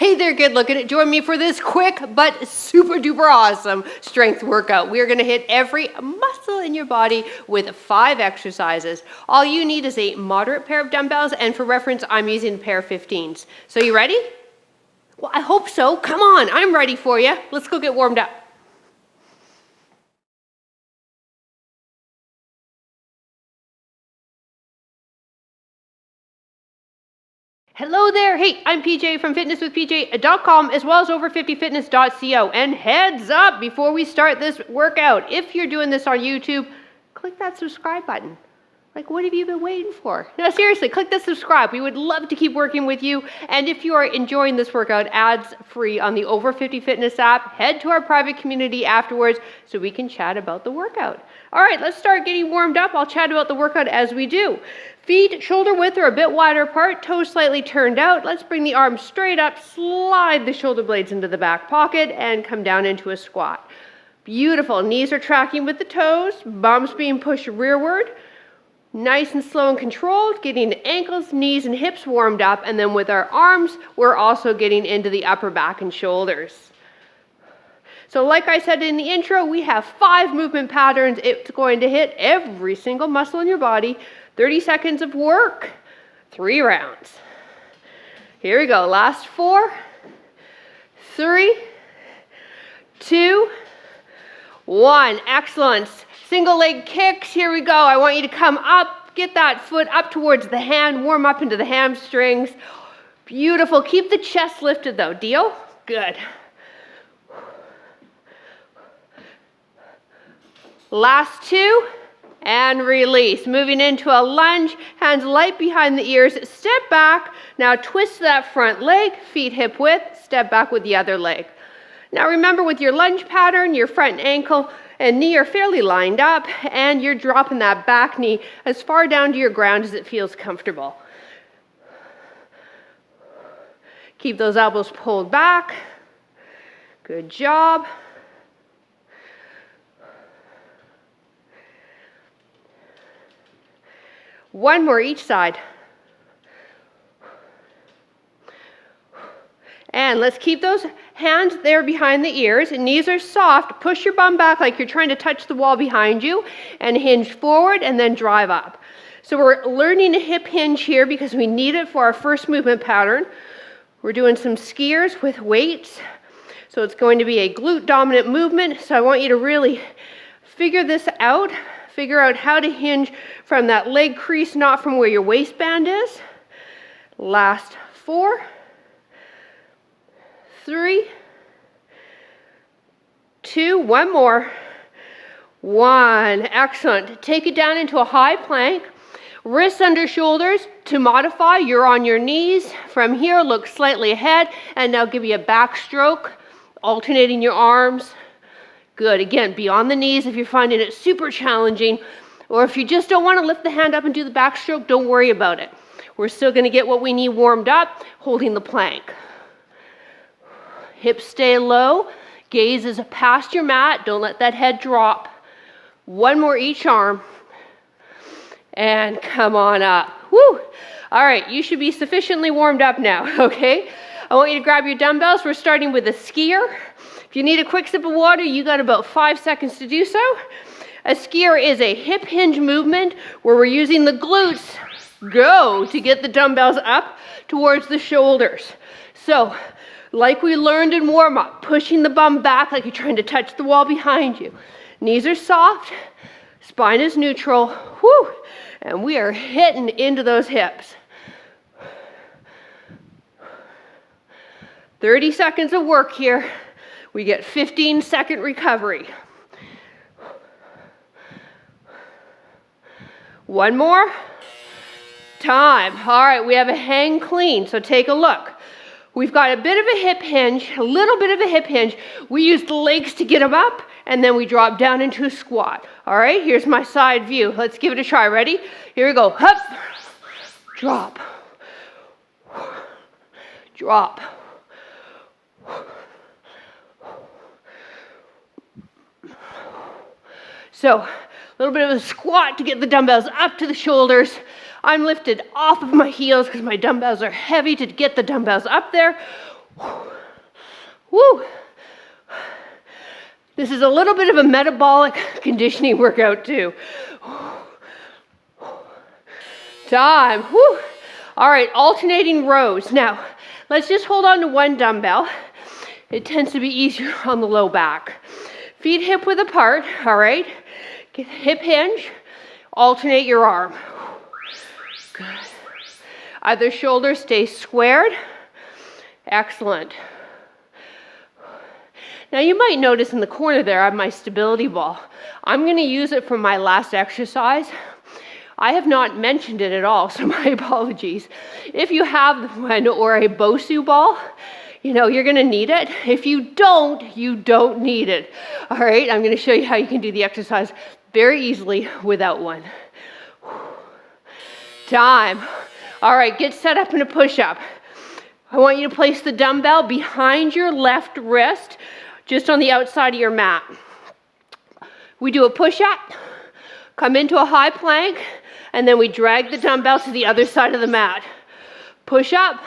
Hey there, good looking. Join me for this quick but super duper awesome strength workout. We're gonna hit every muscle in your body with 5 exercises. All you need is a moderate pair of dumbbells, and for reference, I'm using a pair of 15s. So you ready? Well, I hope so. Come on, I'm ready for you. Let's go get warmed up. Hello there. Hey, I'm PJ from fitnesswithpj.com as well as over50fitness.co. And heads up, before we start this workout, if you're doing this on YouTube, click that subscribe button. Like, what have you been waiting for? No, seriously, click the subscribe. We would love to keep working with you. And if you are enjoying this workout, ads free on the Over 50 Fitness app, head to our private community afterwards so we can chat about the workout. All right, let's start getting warmed up. I'll chat about the workout as we do. Feet shoulder width or a bit wider apart, toes slightly turned out. Let's bring the arms straight up, slide the shoulder blades into the back pocket, and come down into a squat. Beautiful. Knees are tracking with the toes, bums being pushed rearward. Nice and slow and controlled, getting the ankles, knees, and hips warmed up, and then with our arms, we're also getting into the upper back and shoulders. So like I said in the intro, we have 5 movement patterns. It's going to hit every single muscle in your body. 30 seconds of work, 3 rounds. Here we go. Last 4, 3, 2, 1. Excellent. Single leg kicks. Here we go. I want you to come up, get that foot up towards the hand, warm up into the hamstrings. Beautiful. Keep the chest lifted though. Deal? Good. Last 2. And release. Moving into a lunge, hands light behind the ears, step back. Now twist that front leg, feet hip width, step back with the other leg. Now remember, with your lunge pattern, your front ankle and knee are fairly lined up, and you're dropping that back knee as far down to your ground as it feels comfortable. Keep those elbows pulled back. Good job. One more each side. And let's keep those hands there behind the ears. Knees are soft. Push your bum back like you're trying to touch the wall behind you, and hinge forward and then drive up. So we're learning a hip hinge here because we need it for our first movement pattern. We're doing some skiers with weights. So it's going to be a glute dominant movement. So I want you to really figure this out. Figure out how to hinge from that leg crease, not from where your waistband is. Last 4, 3, 2, one more, 1. Excellent. Take it down into a high plank. Wrists under shoulders. To modify, you're on your knees. From here, look slightly ahead, and now give you a backstroke, alternating your arms. Good. Again, beyond the knees if you're finding it super challenging, or if you just don't want to lift the hand up and do the backstroke, don't worry about it. We're still going to get what we need warmed up, holding the plank. Hips stay low, gaze is past your mat, don't let that head drop. 1 more each arm, and come on up. Woo! All right, you should be sufficiently warmed up now, okay? I want you to grab your dumbbells. We're starting with a skier. If you need a quick sip of water, you got about 5 seconds to do so. A skier is a hip hinge movement where we're using the glutes to get the dumbbells up towards the shoulders. So, like we learned in warm-up, pushing the bum back like you're trying to touch the wall behind you. Knees are soft, spine is neutral, whoo, and we are hitting into those hips. 30 seconds of work here. We get 15-second recovery. 1 more. Time. All right, we have a hang clean, so take a look. We've got a bit of a hip hinge, a little bit of a hip hinge. We use the legs to get them up, and then we drop down into a squat. All right, here's my side view. Let's give it a try. Ready? Here we go. Hup, drop, drop. So, a little bit of a squat to get the dumbbells up to the shoulders. I'm lifted off of my heels because my dumbbells are heavy to get the dumbbells up there. Woo. This is a little bit of a metabolic conditioning workout too. Time. Woo. All right, alternating rows. Now, let's just hold on to one dumbbell. It tends to be easier on the low back. Feet hip width apart, all right? Get hip hinge, alternate your arm. Good. Other shoulder stays squared. Excellent. Now you might notice in the corner there I have my stability ball. I'm going to use it for my last exercise. I have not mentioned it at all, so my apologies. If you have one or a BOSU ball, you're going to need it. If you don't need it. All right, I'm going to show you how you can do the exercise very easily without one. Time. All right, get set up in a push-up. I want you to place the dumbbell behind your left wrist, just on the outside of your mat. We do a push-up, come into a high plank, and then we drag the dumbbell to the other side of the mat. Push up,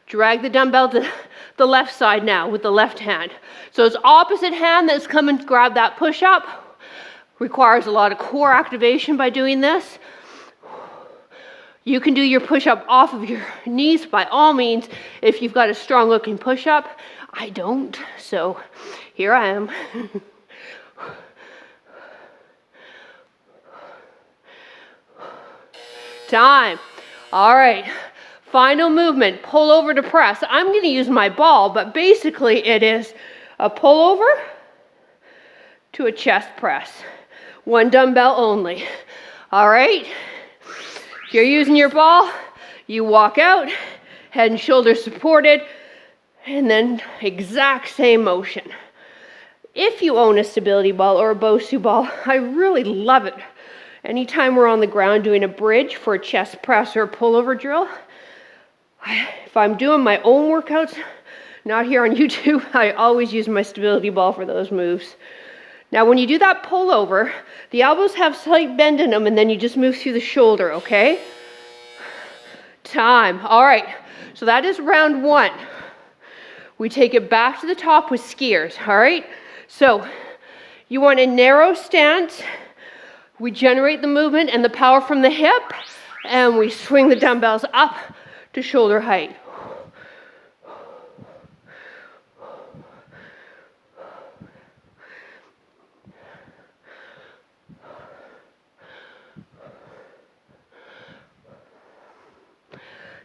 drag the dumbbell to the left side now with the left hand. So it's opposite hand that's come and grab that push-up. Requires a lot of core activation by doing this. You can do your push-up off of your knees by all means if you've got a strong looking push-up. I don't, so here I am. Time. All right. Final movement, pull over to press. I'm going to use my ball, but basically it is a pullover to a chest press. One dumbbell only. All right. If you're using your ball, you walk out, head and shoulders supported, and then exact same motion. If you own a stability ball or a BOSU ball, I really love it. Anytime we're on the ground doing a bridge for a chest press or a pullover drill, if I'm doing my own workouts, not here on YouTube, I always use my stability ball for those moves. Now, when you do that pullover, the elbows have slight bend in them, and then you just move through the shoulder, okay? Time. All right, so that is round one. We take it back to the top with skiers, all right? So you want a narrow stance. We generate the movement and the power from the hip, and we swing the dumbbells up to shoulder height.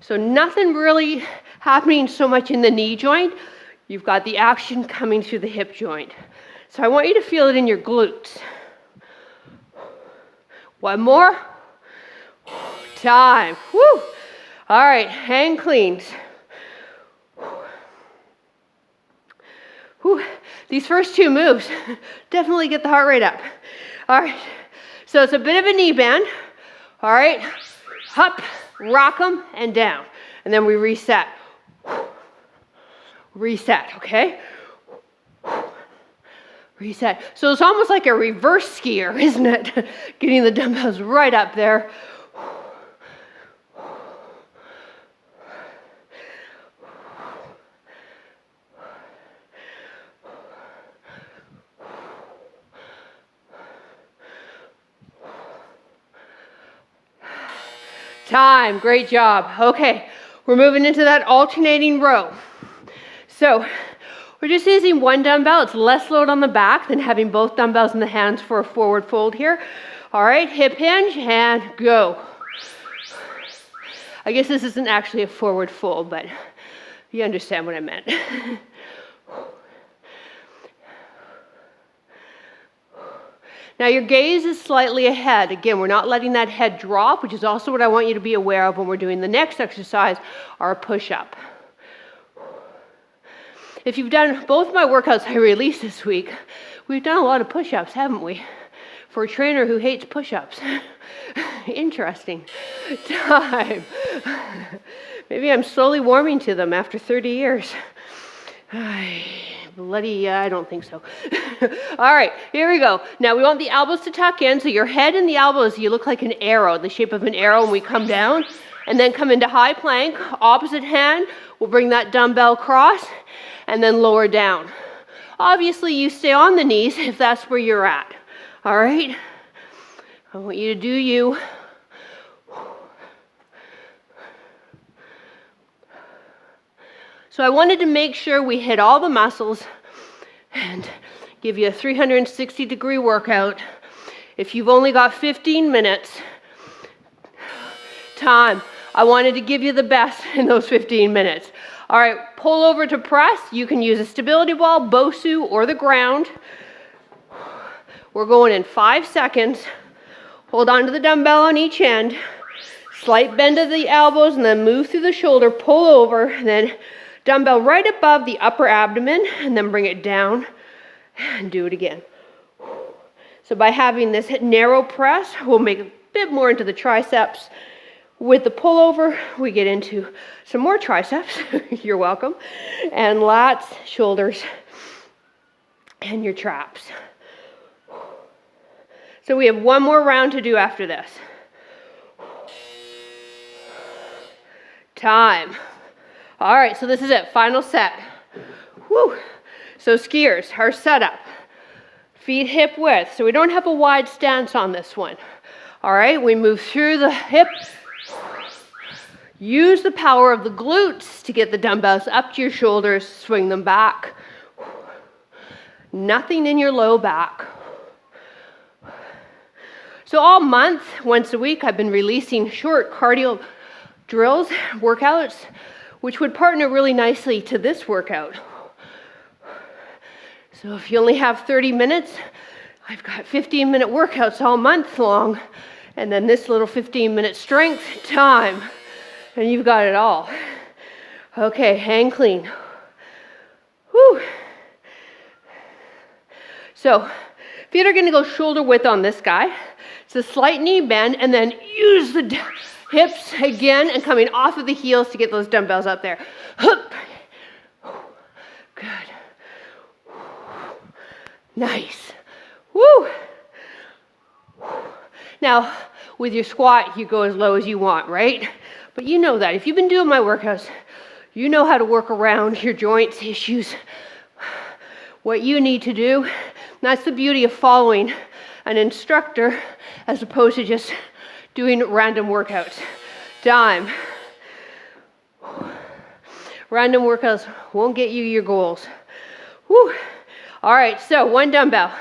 So nothing really happening so much in the knee joint. You've got the action coming through the hip joint. So I want you to feel it in your glutes. One more. Time. Woo. All right, hang cleans. Whew. These first two moves definitely get the heart rate up. All right, so it's a bit of a knee bend. All right, up, rock them, and down. And then we reset. Reset, okay? Reset. So it's almost like a reverse skier, isn't it? Getting the dumbbells right up there. Time, great job. Okay, we're moving into that alternating row. So we're just using one dumbbell. It's less load on the back than having both dumbbells in the hands for a forward fold here. All right, hip hinge and go. I guess this isn't actually a forward fold, but you understand what I meant. Now your gaze is slightly ahead. Again, we're not letting that head drop, which is also what I want you to be aware of when we're doing the next exercise, our push-up. If you've done both my workouts I released this week, we've done a lot of push-ups, haven't we? For a trainer who hates push-ups. Interesting. Time. Maybe I'm slowly warming to them after 30 years. I don't think so. All right, here we go. Now we want the elbows to tuck in, so your head and the elbows, you look like an arrow, the shape of an arrow when we come down. And then come into high plank. Opposite hand, we'll bring that dumbbell across and then lower down. Obviously, you stay on the knees if that's where you're at. All right? I want you to do you. So I wanted to make sure we hit all the muscles and give you a 360-degree workout. If you've only got 15 minutes time, I wanted to give you the best in those 15 minutes. All right, pull over to press. You can use a stability ball, BOSU, or the ground. We're going in 5 seconds. Hold on to the dumbbell on each end. Slight bend of the elbows and then move through the shoulder, pull over, then dumbbell right above the upper abdomen, and then bring it down and do it again. So by having this narrow press, we'll make a bit more into the triceps. With the pullover, we get into some more triceps, you're welcome, and lats, shoulders, and your traps. So we have one more round to do after this. Time. All right, so this is it, final set. Whew. So skiers, our setup. Feet hip width, so we don't have a wide stance on this one. All right, we move through the hip. Use the power of the glutes to get the dumbbells up to your shoulders, swing them back. Nothing in your low back. So all month, once a week, I've been releasing short cardio drills, workouts, which would partner really nicely to this workout. So if you only have 30 minutes, I've got 15-minute workouts all month long, and then this little 15-minute strength time, and you've got it all. Okay, hang clean. Whew. So feet are going to go shoulder width on this guy. It's a slight knee bend, and then use the hips again and coming off of the heels to get those dumbbells up there. Hup. Good. Nice. Woo. Now, with your squat, you go as low as you want, right? But you know that. If you've been doing my workouts, you know how to work around your joints issues. What you need to do, that's the beauty of following an instructor as opposed to just doing random workouts. Time. Random workouts won't get you your goals. Woo. All right, so one dumbbell.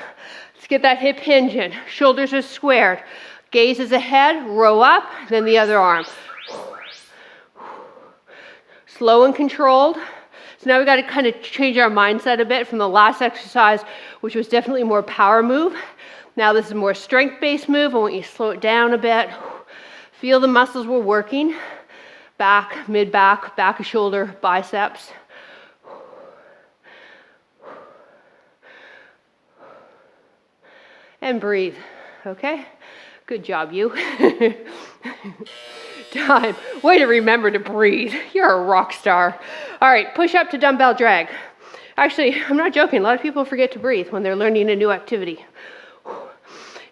Let's get that hip hinge in. Shoulders are squared. Gaze is ahead, row up, then the other arm. Slow and controlled. So now we've got to kind of change our mindset a bit from the last exercise, which was definitely more power move. Now this is a more strength-based move. I want you to slow it down a bit. Feel the muscles we're working. Back, mid-back, back of shoulder, biceps. And breathe, okay? Good job, you. Time. Way to remember to breathe. You're a rock star. All right, push up to dumbbell drag. Actually, I'm not joking. A lot of people forget to breathe when they're learning a new activity.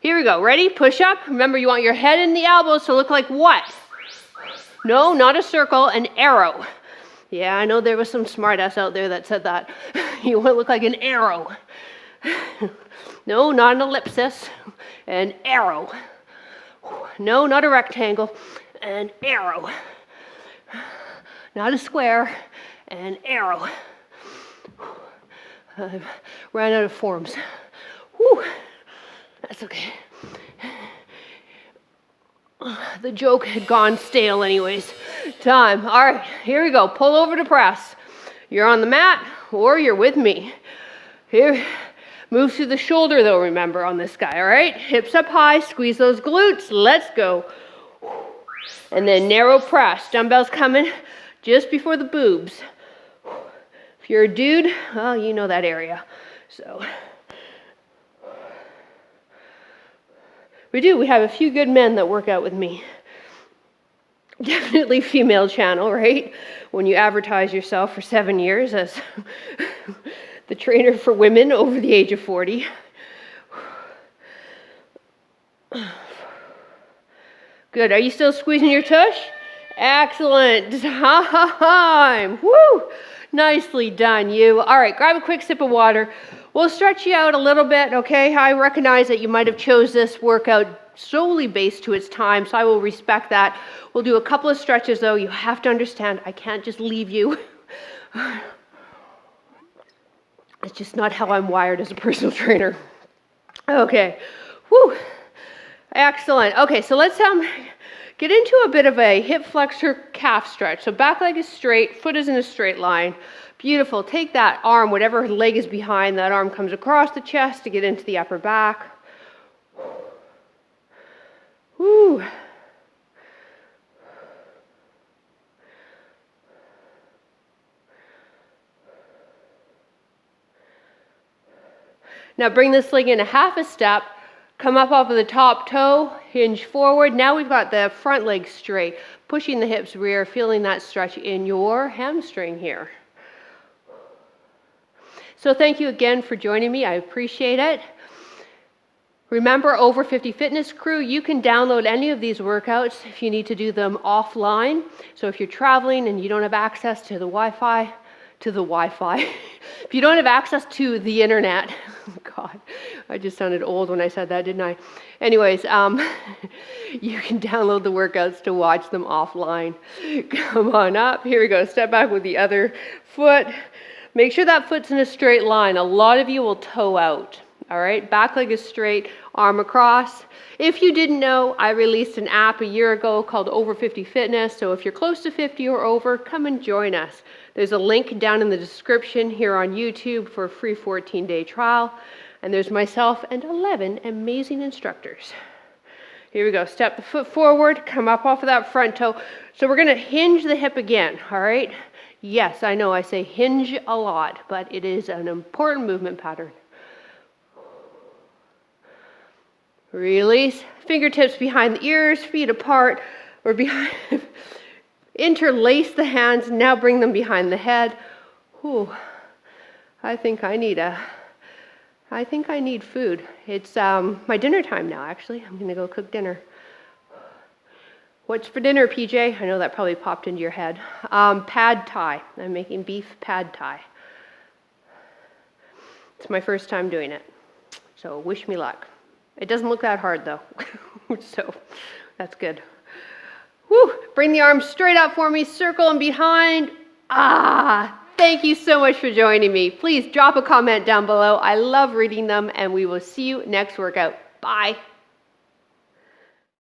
Here we go. Ready? Push up. Remember, you want your head and the elbows to look like what? No, not a circle, an arrow. Yeah, I know there was some smartass out there that said that. You want to look like an arrow. No, not an ellipsis, an arrow. No, not a rectangle, an arrow. Not a square, an arrow. I ran out of forms. Whew, that's okay. The joke had gone stale anyways. Time. All right, here we go. Pull over to press. You're on the mat or you're with me. Here. Move through the shoulder though, remember, on this guy, all right? Hips up high, squeeze those glutes, let's go. And then narrow press, dumbbells coming just before the boobs. If you're a dude, well, you know that area. So, we have a few good men that work out with me. Definitely female channel, right? When you advertise yourself for 7 years as the trainer for women over the age of 40. Good. Are you still squeezing your tush? Excellent time. Woo! Nicely done, you. All right, grab a quick sip of water. We'll stretch you out a little bit, okay? I recognize that you might have chose this workout solely based to its time, so I will respect that. We'll do a couple of stretches, though. You have to understand, I can't just leave you. It's just not how I'm wired as a personal trainer. Okay. Woo! Excellent. Okay, so let's get into a bit of a hip flexor calf stretch. So back leg is straight, foot is in a straight line. Beautiful. Take that arm, whatever leg is behind, that arm comes across the chest to get into the upper back. Woo. Now bring this leg in a half a step, come up off of the top toe, hinge forward. Now we've got the front leg straight, pushing the hips rear, feeling that stretch in your hamstring here. So thank you again for joining me. I appreciate it. Remember, Over 50 Fitness crew, you can download any of these workouts if you need to do them offline. So if you're traveling and you don't have access to the Wi-Fi, if you don't have access to the internet, God, I just sounded old when I said that, didn't I? Anyways, you can download the workouts to watch them offline. Come on up. Here we go. Step back with the other foot. Make sure that foot's in a straight line. A lot of you will toe out. All right, back leg is straight, arm across. If you didn't know, I released an app a year ago called Over 50 Fitness. So if you're close to 50 or over, come and join us. There's a link down in the description here on YouTube for a free 14-day trial. And there's myself and 11 amazing instructors. Here we go. Step the foot forward, come up off of that front toe. So we're going to hinge the hip again, all right? Yes, I know I say hinge a lot, but it is an important movement pattern. Release. Fingertips behind the ears, feet apart, or behind. Interlace the hands. Now bring them behind the head. Ooh, I think I need food. It's my dinner time now, actually. I'm going to go cook dinner. What's for dinner, PJ? I know that probably popped into your head. Pad Thai. I'm making beef pad Thai. It's my first time doing it, so wish me luck. It doesn't look that hard, though, so that's good. Woo! Bring the arms straight up for me, circle and behind. Thank you so much for joining me. Please drop a comment down below. I love reading them, and we will see you next workout. Bye.